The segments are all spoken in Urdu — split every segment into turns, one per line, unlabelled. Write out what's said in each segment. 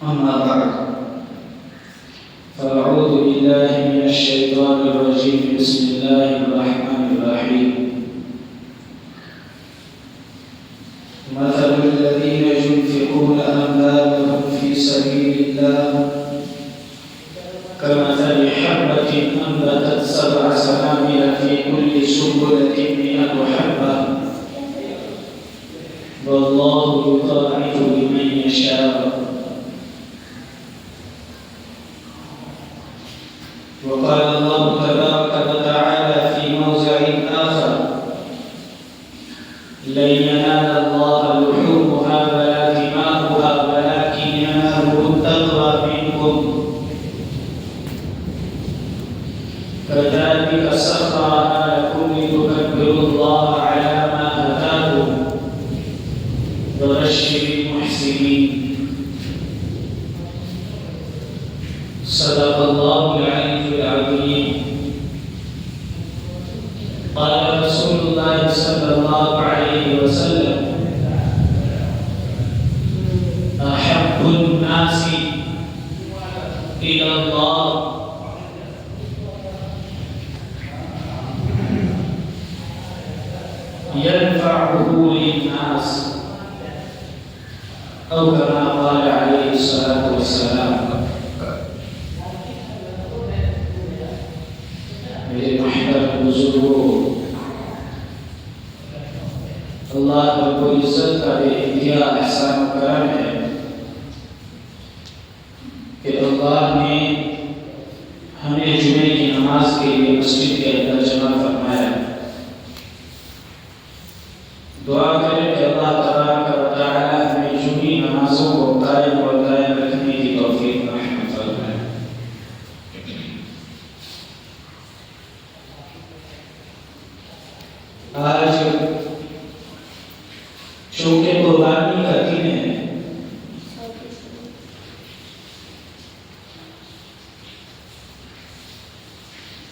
أما بعد فأعوذ بالله من الشيطان الرجيم. بسم الله الرحمن الرحيم. مثل الذين ينفقون أموالهم في سبيل الله كمثل حبة أنبتت 7 سنابل في كل سنبلة 100 حبة والله يضاعف لمن يشاء. وقال الله تبارك وتعالى في موضع آخر: لن ينال الله لحومها ولا دماؤها ولكن يناله التقوى منكم كذلك سخرها لكم لتكبروا الله على ما هداكم وبشر المحسنين. صدق الله العلي العظيم. قال رسول الله صلى الله عليه وسلم: أحب الناس إلى الله ينفعه للناس أو كما قال عليه الصلاة والسلام. میرے محترم بزرگوں، اللہ رب العزت کا بے انتہا احسان و کرم ہے کہ اللہ نے ہمیں جمعے کی نماز کے لیے مسجد کے اندر جمع فرمایا. دعا کریں کہ اللہ تبارک و تعالی ہمیں جمعی نمازوں کو قائم و دائم رکھنے کی توفیق رحمت فرمائے. آج چونکہ قربانی کا دن ہے،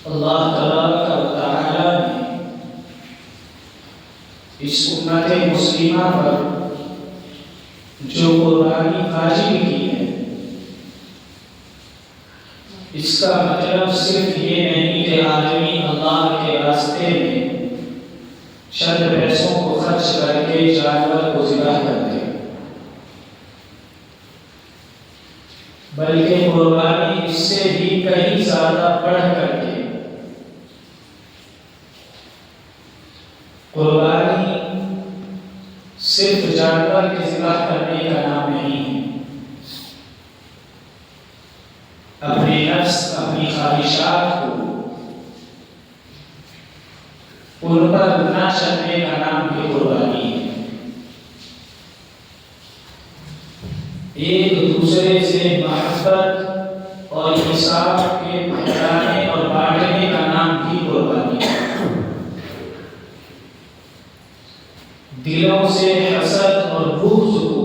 اللہ تبارک و تعالی نے اس امت مسلمہ پر جو قربانی واجب کی ہے، اس کا مطلب صرف یہ نہیں کہ آدمی اللہ کے راستے میں چند پیسوں کو خرچ کر کے جانور کو ذبح کر دے، بلکہ قربانی اس سے بھی کہیں زیادہ بڑھ کر کے قربانی صرف جانور کے ذبح کرنے کا نام نہیں ہے. اپنے نفس، اپنی خواہشات کو ان پر نہ چلنے کا نام بھی قربانی ہے. ایک دوسرے سے محبت اور انصاف کے پھیلانے اور بانٹنے کا نام بھی قربانی ہے. دلوں سے حسد اور بغض کو،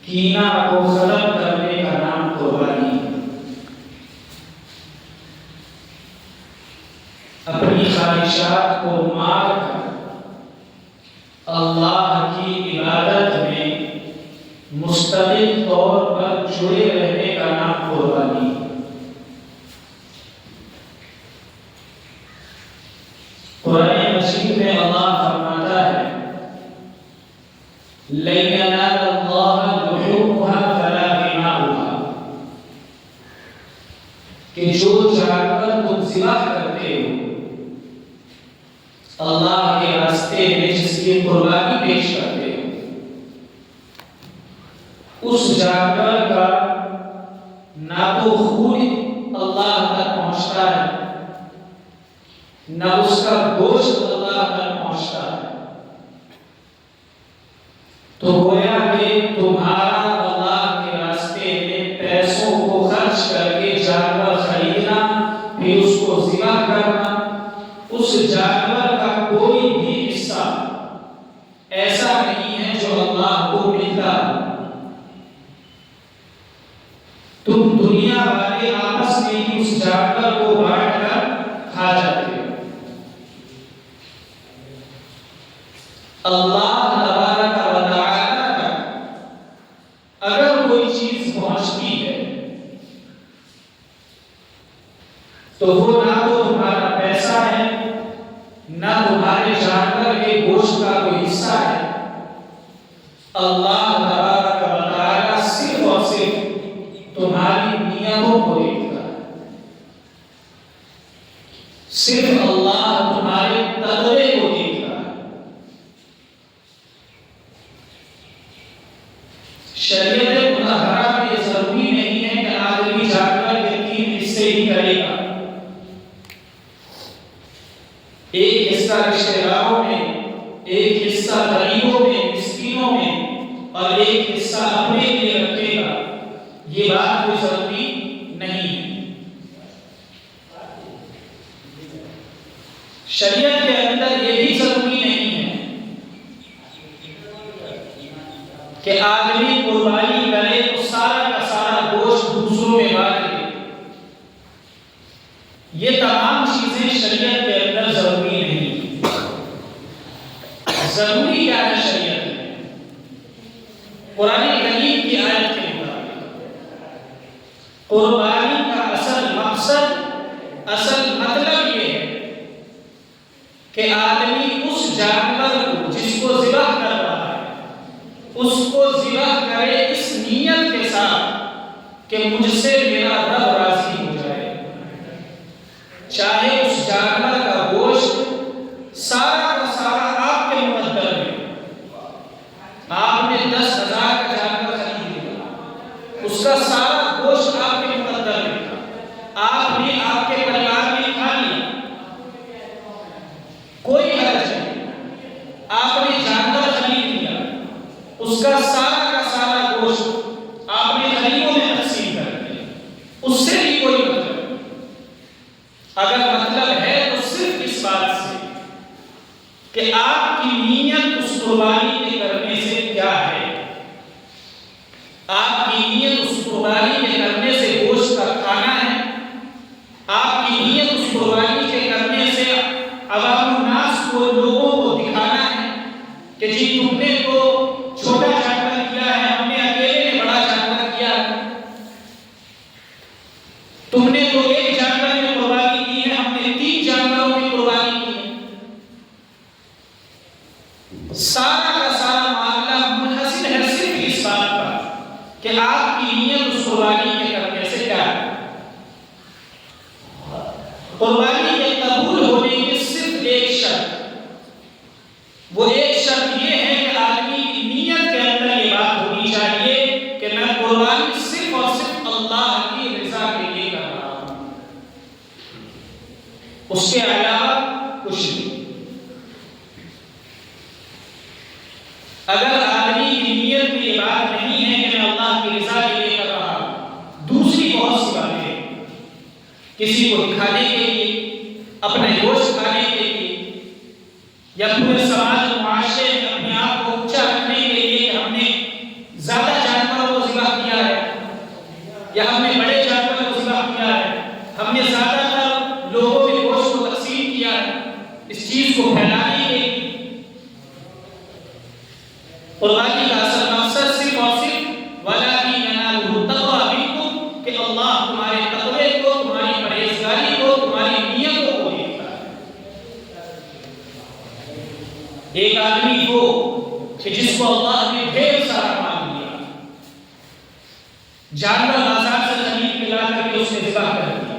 کینہ کو ختم کرنے کا نام قربانی ہے. اپنی خواہشات کو مار کر اللہ کی عبادت میں مستقل طور پر جڑے رہنے کا نام قربانی ہے. قرآن مجید میں اللہ فرماتا ہے: لَن يَنَالَ اللَّهَ لُحُومُهَا وَلَا دِمَاؤُهَا، کہ جو جانور تم ذبح کرتے ہو اللہ کے راستے میں، جس کی قربانی پیش کرتے ہو، اس جانور کا نہ تو خون اللہ تک پہنچتا ہے، نہ اس کا گوشت اللہ تک پہنچتا ہے. تو گویا کہ تمہارا اللہ کے راستے میں پیسوں کو خرچ کر کے جانور خریدنا، پھر اس کو ذبح کرنا، اس جانور کا کوئی بھی حصہ ایسا نہیں ہے جو اللہ کو ملتا. تم دنیا والے آپس میں ہی اس جانور کو بانٹ کر کھا جاتے ہو. اللہ تبارک و تعالی کا اگر پر کوئی چیز پہنچتی ہے تو وہ نہ تو تمہارا پیسہ ہے، نہ تمہارے جانور کے گوشت کا کوئی حصہ ہے۔ اللہ تبارک و تعالیٰ صرف اور صرف تمہاری نیتوں کو دیکھتا ہے، صرف اللہ تمہارے تقوی کو دیکھتا ہے۔ شریعت مطہرہ میں یہ ضروری نہیں ہے کہ آدمی جانور کے 3 حصے ہی کرے گا، ایک حصہ رشتہ داروں میں، ایک حصہ غریبوں میں، مسکینوں میں، اور ایک حصہ اپنے لیے رکھے گا۔ یہ بات کوئی ضروری نہیں ہے۔ شریعت کے اندر یہ بھی ضروری نہیں ہے کہ آدمی قربانی کرے تو سارا کا سارا گوشت دوسروں میں بانٹ دے۔ یہ تمام چیزیں شریعت کے اندر ضروری نہیں۔ ضروری کیا ہے شریعت میں؟ قرآن کریم کی آیت کے مطابق قربانی کا اصل مقصد، اصل مطلب یہ ہے کہ آدمی اس جانور کو جس کو ذبح کر رہا ہے، اس کو ذبح کرے اس نیت کے ساتھ کہ مجھ سے میرا رب راضی ہو جائے۔ چاہے اس جانور کا گوشت سارا کا سارا آپ کے مقدر میں، آپ نے 10,000 کا جانور خرید لیا، اس کا سارا گوشت آپ کے مقدر میں تھا، آپ نے آپ کے پریوار میں کھا لیا، کوئی حرج نہیں۔ آپ نے جانور خرید لیا، اس کا سارا گوشت آپ نے غریبوں میں تقسیم کر دیا، اس سے بھی کوئی مطلب نہیں۔ اگر مطلب ہے تو صرف اس بات سے کہ آپ کی نیت اس قربانی کے کرنے سے کیا ہے۔ آپ کی نیت اس قربانی کے کرنے سے گوشت کا کھانا ہے، آپ کی نیت اس قربانی کے کرنے سے عوام الناس کو، لوگوں کو دکھانا ہے کہ جی تم نے تو چھوٹا جانور کیا ہے، ہم نے اکیلے نے بڑا جانور کیا ہے، تم نے تو ایک جانور کی قربانی کی ہے، ہم نے 3 جانوروں کی قربانی کی ہے۔ سارا کا سارا معاملہ منحصر ہے صرف اس بات پر کہ آپ کی نیت اس قربانی کے کرنے سے کیا ہے۔ قربانی کے قبول ہونے کی صرف ایک شرط، وہ ایک شرط یہ ہے کہ آدمی کی نیت کے اندر یہ بات ہونی چاہیے کہ میں قربانی صرف اور صرف اللہ کی رضا کے لیے کر رہا ہوں، اس کے علاوہ کچھ نہیں۔ اگر آدمی کی نیت میں یہ بات نہیں ہے کہ میں اللہ کی رضا کے لیے کر رہا ہوں، دوسری بہت سی باتیں، کسی کو دکھانے کے لیے، اپنے گوشت کھانے کے لیے، یا پورے سماج و معاشرے میں اپنے آپ کو اونچا رکھنے کے لیے کہ ہم نے زیادہ جانوروں کو ذبح کیا ہے، یا ہم نے بڑے جانوروں کو ذبح کیا ہے، ہم نے زیادہ تر لوگوں میں گوشت کو تقسیم کیا ہے، اس چیز کو پھیلانے کے لیے۔ قربانی کا اصل مقصد صرف اور صرف وَلَٰكِنْ يَنَالُهُ التَّقْوَىٰ مِنكُمْ کہ اللہ تمہارے تقوی کو، تمہاری پرہیزگاری کو، تمہاری نیتوں کو دیکھتا ہے۔ ایک آدمی ہو کہ جس کو اللہ نے ڈھیر سارا مال دیا، جانور بازار سے خرید کے لا کر کے اس نے ذبح کر دیا،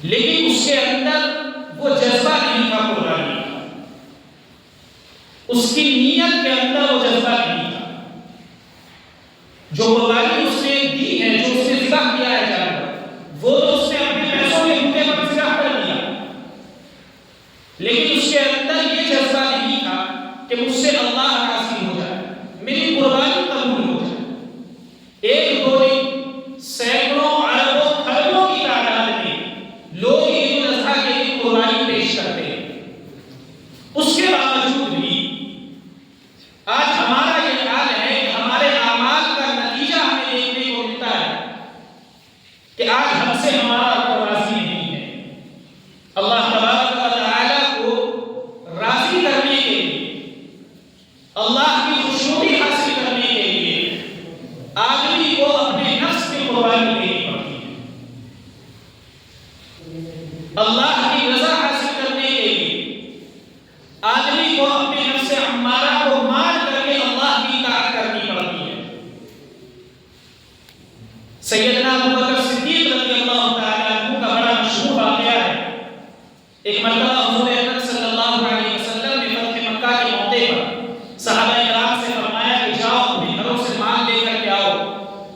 لیکن اس کے اندر وہ جذبہ نہیں تھا قربانی، اس کی نیت کے اندر وہ جذبہ نہیں تھا۔ جو قربانی اس نے دی ہے، جو اس نے ذبح کیا ہے جانور، وہ تو اس نے اپنے پیسوں کے بھوکے پر ذبح کر دیا، لیکن اس کے اندر یہ جذبہ نہیں تھا کہ مجھ سے اللہ راضی ہو جائے، میری قربانی قبول ہو جائے۔ ایک دو نہیں، سینکڑوں، اربوں، کھربوں کی تعداد میں لوگ عید الاضحیٰ کے لیے قربانی پیش کرتے ہیں، اس کے باوجود بھی آج ہمارا یہ حال ہے کہ ہمارے اعمال کا نتیجہ ہمیں دیکھنے کو ملتا ہے کہ آج ہم سے ہمارا رب راضی نہیں ہے۔ اللہ تبارک و تعالیٰ کو راضی کرنے کے لیے، اللہ کی خوشنودی حاصل کرنے کے لیے آدمی کو اپنے نفس کی قربانی دینی پڑتی ہے. اللہ کی رضا حاصل کرنے کے لیے آدمی کو اپنے نفس امارہ کو مار کر کے اللہ کی اطاعت کرنی پڑتی ہے. سیدنا ابوبکر صدیق رضی اللہ تعالیٰ عنہ کا بڑا مشہور واقعہ ہے. ایک مرتبہ حضور اکرم صلی اللہ علیہ وسلم نے فتح مکہ کے موقع پر صحابہ کرام سے فرمایا کہ جاؤ اپنے گھروں سے مال لے کر کے آؤ،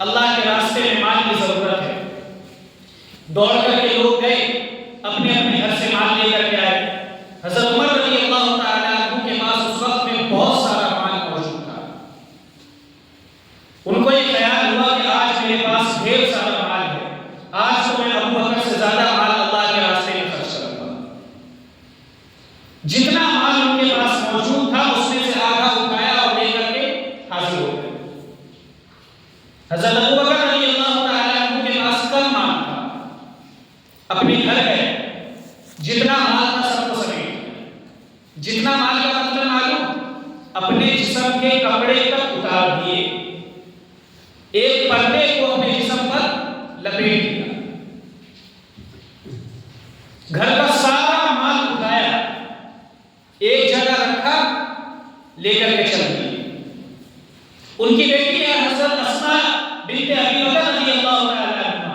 اللہ کے راستے میں مال کی ضرورت ہے. دوڑ کر کے لوگ گئے، اپنے اپنے گھر سے مال لے کر کے آئے. حضرت عمر رضی اللہ تعالیٰ عنہ کے پاس اس وقت میں بہت سارا مال موجود تھا. ان کو یہ خیال ہوا کہ آج میرے پاس ڈھیر سارا مال ہے، آج تو میں ابوبکر سے زیادہ مال اللہ کے راستے میں خرچ کروں گا. جتنا مال ان کے پاس موجود تھا اس میں سے آدھا اٹھایا اور لے کر کے حاضر ہو گئے. حضرت ابوبکر رضی اللہ تعالیٰ عنہ کے پاس کم مال تھا، اپنے گھر گئے، جتنا مال تھا سب کو سمیٹ. جتنا مال کا مطلب معلوم، اپنے جسم کے کپڑے تک اتار دیے، ایک پردے کو اپنے جسم پر لپیٹ دیا، گھر کا سارا مال اٹھایا، ایک جگہ رکھا، لے کر کے چل دیے. ان کی بیٹی ہے حضرت اسماء بنت ابی بکر رضی اللہ تعالیٰ عنہ.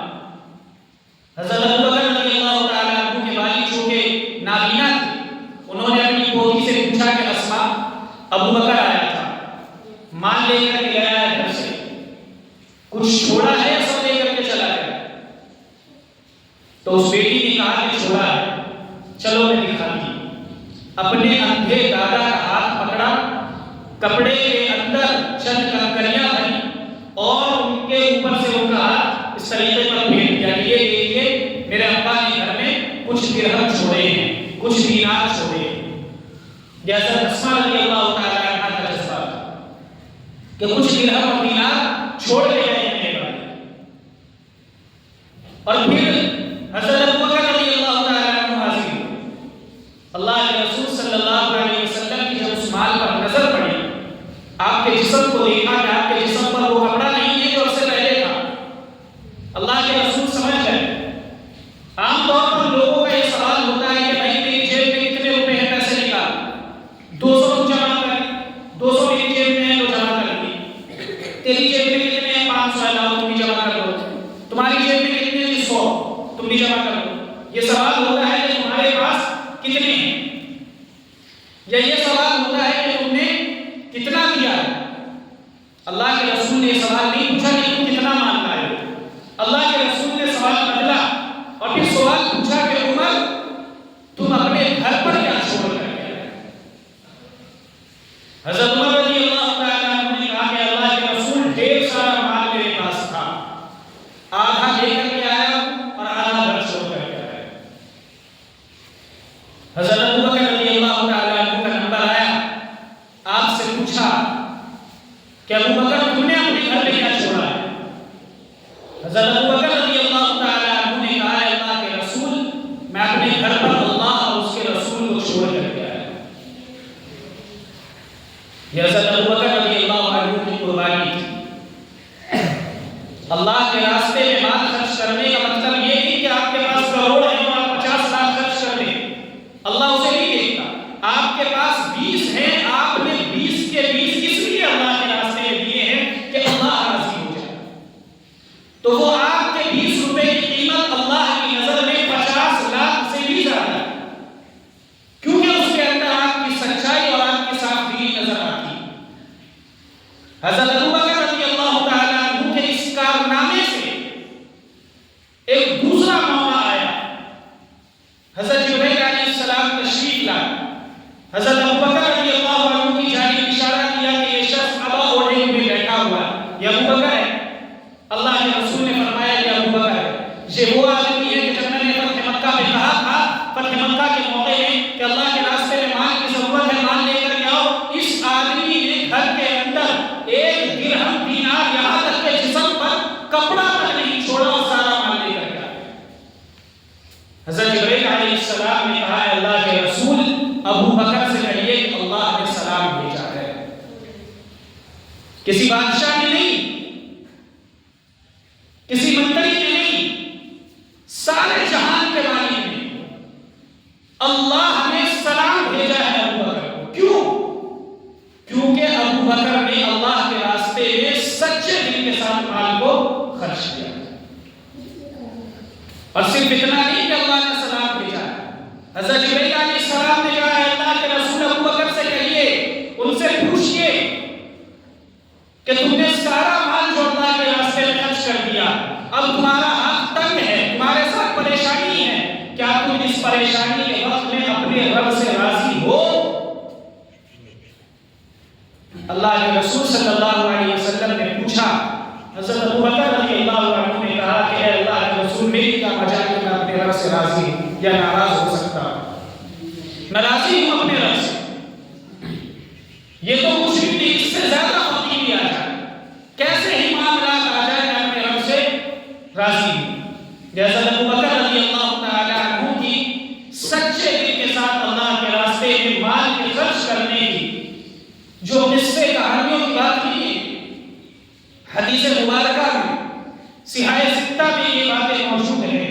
حضرت ابو بکر رضی اللہ تعالیٰ عنہ کے والد چونکہ نابینا تھے، انہوں نے اپنی پوتی سے پوچھا کہ اسماء، ابو بکر آیا تھا، مال لے کر کے گیا ہے گھر سے، کچھ چھوڑا ہے، سب لے کر کے چلا گیا؟ تو اس بیٹی نے کہا کہ چھوڑا ہے، چلو میں دکھاتی ہوں. اپنے اندھے دادا کا ہاتھ پکڑا، کپڑے کے اندر چند کنکریاں بھری اور ان کے اوپر سے ان کا ہاتھ اس طریقے پر پھیر دیا کہ یہ دیکھیے میرے ابا نے گھر میں کچھ درہم چھوڑے ہیں، کچھ دینار چھوڑے ہیں. جیسا اسماء رضی اللہ تعالیٰ عنہ کا جذبہ تھا کہ کچھ درہم اور دینار چھوڑ لے گئے ہیں میرے بھائی. اور پھر حضرت ابو بکر رضی اللہ تعالیٰ عنہ حاضر ہوئے. اللہ کے رسول صلی اللہ علیہ وسلم کی جب اس مال پر نظر پڑی، آپ کے جسم کو دیکھا کہ آپ کے جسم پر وہ کپڑا نہیں ہے جو اس سے پہلے تھا. اللہ کے رسول سمجھ گئے. عام طور پر لوگوں کا یہ سوال ہوتا ہے کہ بھائی میری جیب میں کتنے روپے ہیں، پیسے نکال، 200 جمع کر، 200 میری جیب میں ہے تو جمع کر دی. تیری جیب میں کتنے ہیں، 500 لاؤ، تم بھی جمع کر دو. تمہاری جیب میں کتنے ہیں، 100، تم بھی جمع کر دو. یہ سوال ہوتا ہے کہ تمہارے پاس کتنے ہیں، یا یہ سوال ہوتا ہے کہ تم نے کتنا دیا ہے. اللہ کے رسول نے سوال نہیں پوچھا کہ تم کتنا مال لائے ہو. اللہ کے رسول نے سوال بدلا اور پھر سوال پوچھا کہ عمر تم اپنے گھر پر کیا چھوڑ کر گئے. حضرت عمر رضی اللہ تعالیٰ عنہ نے کہا کہ اللہ کے رسول ڈھیر سارا مال میرے پاس تھا، آدھا لے کر کے آیا اور آدھا گھر چھوڑ کر کے آیا. حضرت ابو بکر رضی اللہ تعالیٰ عنہ کا نمبر آیا، آپ سے پوچھا کہ ابو بکر تم نے اپنے گھر میں کیا چھوڑا ہے. حضرت ابو بکر رضی اللہ تعالیٰ عنہ نے کہا ہے اللہ کے رسول میں اپنے گھر پر اللہ اور اس کے رسول کو چھوڑ کر کے آیا. یہ حضرت ابو بکر رضی اللہ عنہ کی قربانی تھی. اللہ کے راستے میں مال خرچ کرنے کا مطلب یہ نہیں کہ آپ کے پاس کروڑ ہے اور آپ 50 لاکھ خرچ کر دیں. اللہ اسے نہیں دیکھتا. آپ کے پاس 20 ہیں، آپ نے 20 کے 20 اس لیے اللہ کے راستے میں دیے ہیں کہ اللہ راضی ہو جائے. تو وہ آپ کے 20 روپے کی قیمت اللہ کی نظر میں 50 لاکھ سے بھی زیادہ ہے، کیونکہ اس کے اندر آپ کی سچائی اور آپ کی صاف دلی نظر آتی ہے. حضرت ابو بکر رضی اللہ تعالیٰ عنہ کے اس کارنامے سے ایک دوسرا موقع آیا. حضرت جبرائیل علیہ السلام تشریف لائے. حضرت ابو بکر رضی اللہ عنہ کی جانب اشارہ کیا کہ یہ شخص ابا اوڑھے ہوئے بیٹھا ہوا ہے، یہ ابو بکر ہے. اللہ کے رسول نے فرمایا کہ ابو بکر ہے. یہ وہ آدمی ہے کہ جب میں نے فتح مکہ میں کہا تھا، فتح مکہ کے موقع میں کہ اللہ کے راستے میں مال کی ضرورت ہے، مال لے کر کے آؤ، اس آدمی نے گھر کے اندر ایک درہم دینار یہاں تک کہ جسم پر کپڑا تک نہیں چھوڑا اور سارا مال لے کر کے آیا. حضرت جبرائیل علیہ السلام نے کہا ہے اللہ کے رسول ابو بکر سے کہیے کہ اللہ نے سلام بھیجا ہے. کسی بادشاہ نے نہیں، کسی منتری نے نہیں، سارے جہان کے مالک نے اللہ نے سلام بھیجا ہے ابو بکر کو۔ کیوں؟ کیونکہ ابو بکر نے اللہ کے راستے میں سچے دل کے ساتھ مال کو خرچ کیا۔ اور صرف اتنا نہیں کہ اللہ نے سلام بھیجا ہے، حضرت جبرائیل علیہ السلام نے کہا ہے اللہ کے رسول ابو بکر سے کہیے، ان سے پوچھئے کہ تم نے سارا مال جو اللہ کے راستے میں خرچ کر دیا، اب تمہارا ہاتھ تنگ ہے، تمہارے ساتھ پریشانی ہے، کیا تم اس پریشانی کے وقت میں اپنے رب سے راضی ہو؟ اللہ کے رسول صلی اللہ علیہ وسلم نے پوچھا، حضرت ابو بکر رضی اللہ عنہ نے کہا کہ اے اللہ کے رسول، میری کیا وجہ ہے کہ میں اپنے رب سے راضی یا ناراض ہو سکتا ہوں؟ میں راضی ہوں اپنے رب سے، یہ تو کچھ بھی نہیں، اس سے زیادہ فقیری آ جائے، کیسے ہی معاملات آ جائے میں اپنے رب سے راضی ہوں۔ جیسا ابو بکر رضی اللہ تعالی عنہ کی سچے دل کے ساتھ اللہ کے راستے میں مال کے خرچ کرنے کی جو قصے کہانیوں کی بات کی ہے، حدیث مبارکہ میں صحاح ستہ میں یہ باتیں موجود ہیں،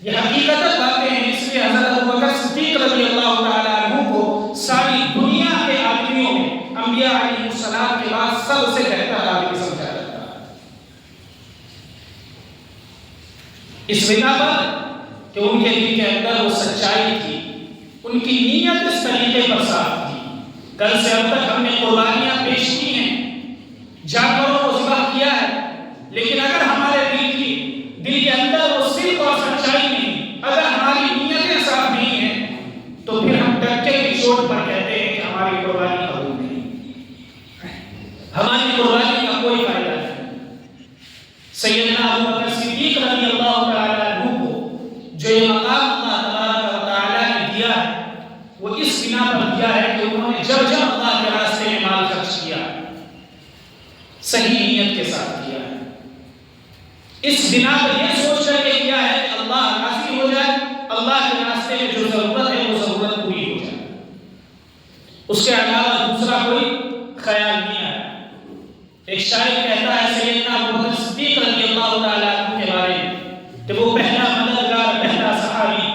یہ حقیقت باتیں ہیں، اس لیے حضرت ابو بکر صدیق رضی اللہ تعالی عنہ کو ساری دنیا کے آدمیوں میں انبیاء علیہ السلام کے بعد سب سے بہتر آدمی سمجھا جاتا ہے، اس بنا پر کہ ان کے دل کے اندر وہ سچائی تھی، ان کی نیت اس طریقے پر صاف تھی۔ کل سے اب تک ہم نے قربانیاں پیش کی ہیں، جانوروں کو ذبح کیا ہے، لیکن اگر ہمارے دل کے اندر وہ صدق اور سچائی نہیں، اگر ہماری نیتیں صاف نہیں ہیں، تو پھر ہم ڈکے کی چوٹ پر کہتے ہیں کہ ہماری قربانی قبول نہیں، ہماری قربانی کا کوئی فائدہ نہیں۔ سیدنا ابو بکر صدیق رضی اللہ تعالی عنہ کو جو یہ مقام اللہ تبارک و تعالی نے دیا ہے، وہ اس بنا پر دیا ہے کہ انہوں نے جب جب اللہ کے راستے میں مال خرچ کیا، صحیح نیت کے ساتھ کیا ہے، اس بنا پر یہ سوچ کر کے کیا ہے کہ اللہ راضی ہو جائے، اللہ کے راستے میں جو ضرورت ہے وہ ضرورت پوری ہو جائے، اس کے علاوہ دوسرا کوئی خیال نہیں آیا۔ ایک شاعر کہتا ہے سیدنا ابو بکر صدیق رضی اللہ تعالی عنہ کے بارے میں کہ وہ پہلا مددگار، پہلا صحابی،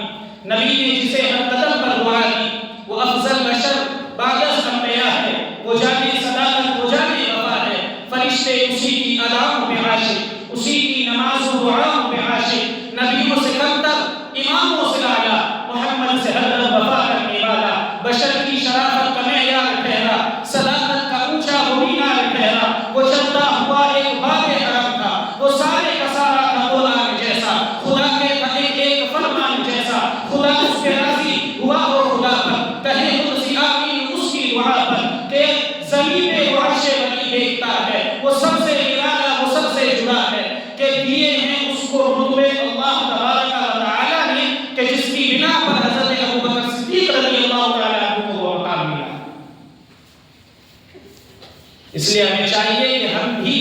نبی نے جسے ہر قدم پر دعا دی، وہ افضل بشر بعد از انبیاء ہے، وہ جانے صداقت، وہ جانے وفا ہے، فرشتے اسی کی اداؤں پہ عاشق، اسی کی نماز و دعاؤں پہ عاشق، نبیوں سے کمتر، اماموں سے اعلیٰ، محمد سے ہر دم وفا کرنے والا، بشر کی شرافت کا معیار ٹھہرا، صداقت کا اونچا وہ مینار ٹھہرا، وہ چلتا ہوا ایک باب حرم تھا، وہ سارے کا سارا تھا قرآن جیسا، خدا کے ایک ایک فرمان جیسا، خدا اس کے راضی ہوا وہ خدا پر، کہے قدسی آمین اس کی دعا پر، کہ زمین پہ وہ عرش ولی دیکھتا ہے، وہ سب سے نرالا، وہ سب سے جدا ہے، کہ دیے ہیں اس کو رتبے اللہ تبارک و تعالی نے، کہ جس کی بنا پر حضرت ابو بکر صدیق رضی اللہ تعالی عنہ کو وہ مقام ملا۔ اس لیے ہمیں چاہیے کہ ہم بھی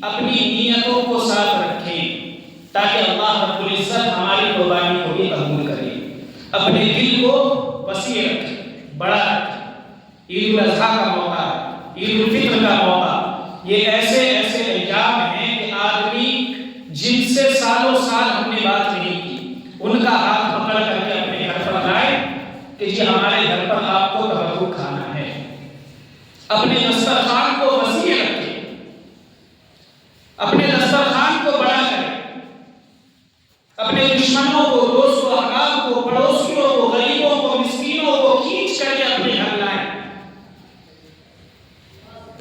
اپنی نیتوں کو صاف رکھیں تاکہ اللہ رب العزت ہماری قربانی کو بھی قبول کرے، اپنے دل کو وسیع رکھیں، بڑا رکھیں۔ عید الاضحیٰ کا موقع ہے، عید الفطر کا موقع، یہ ایسے ایسے ایام ہیں کہ آدمی جن سے سالوں سال ہم نے بات نہیں کی، ان کا ہاتھ پکڑ کر کے اپنے گھر پر لائے کہ جی ہمارے گھر پر آپ کو تبرک کھانا ہے، اپنے دسترخوان کو وسیع رکھیں، اپنے دسترخوان کو بڑا کریں، اپنے دشمنوں کو، دوستوں، احباب کو، پڑوسیوں کو، غریبوں کو، مسکینوں کو کھینچ کر کے اپنے گھر لائیں،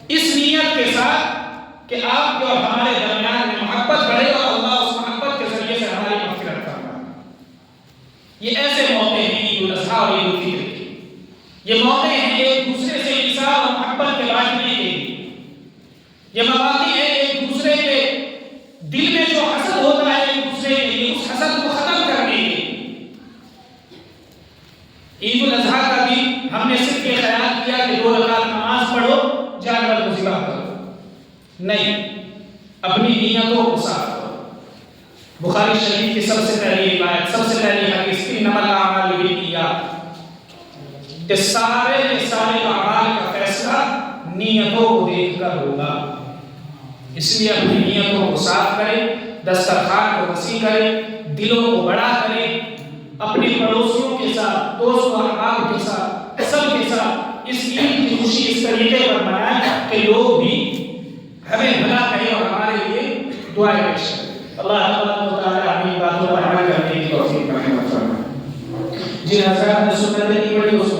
اس نیت کے ساتھ کہ آپ کے اور ہمارے درمیان میں محبت بڑھے اور اللہ اس محبت کے ذریعے سے ہماری مغفرت فرمائے۔ یہ ایسے موقع ہیں عید الاضحیٰ اور عید الفطر کے، یہ موقع ہیں ایک دوسرے سے ایثار اور محبت کے بانٹنے کے لیے، یہ مواقع ہیں ایک دوسرے کے دل میں جو حسد ہوتا ہے ایک دوسرے کے لیے، اس حسد کو ختم کرنے کے لیے۔ عید الاضحیٰ کا دن ہم نے صرف یہ خیال کیا کہ 2 رکعت نماز پڑھو، جانور کو ذبح کرو، نہیں، اپنی نیتوں کو صاف کرو۔ بخاری شریف کی سب سے پہلی روایت، سب سے پہلی حدیث، انما الاعمال بالنیات، کہ سارے کے سارے اعمال کا فیصلہ نیتوں کو دیکھ کر ہوگا۔ اس لیے اپنی نیتوں کو صاف کریں، دسترخوان کو وسیع کریں، دلوں کو بڑا کریں، اپنے پڑوسیوں کے ساتھ، دوست و احباب کے ساتھ، سب کے ساتھ اس عید کی خوشی اس طریقے پر منائیں کہ لوگ بھی ہمیں بھلا کہیں اور ہمارے لیے دعائیں پیش کریں۔ اللہ تعالیٰ ہمیں باتوں پر عمل کرنے کی توفیق عطا فرمائے۔ جن حضرات نے سنت نہیں پڑھی اس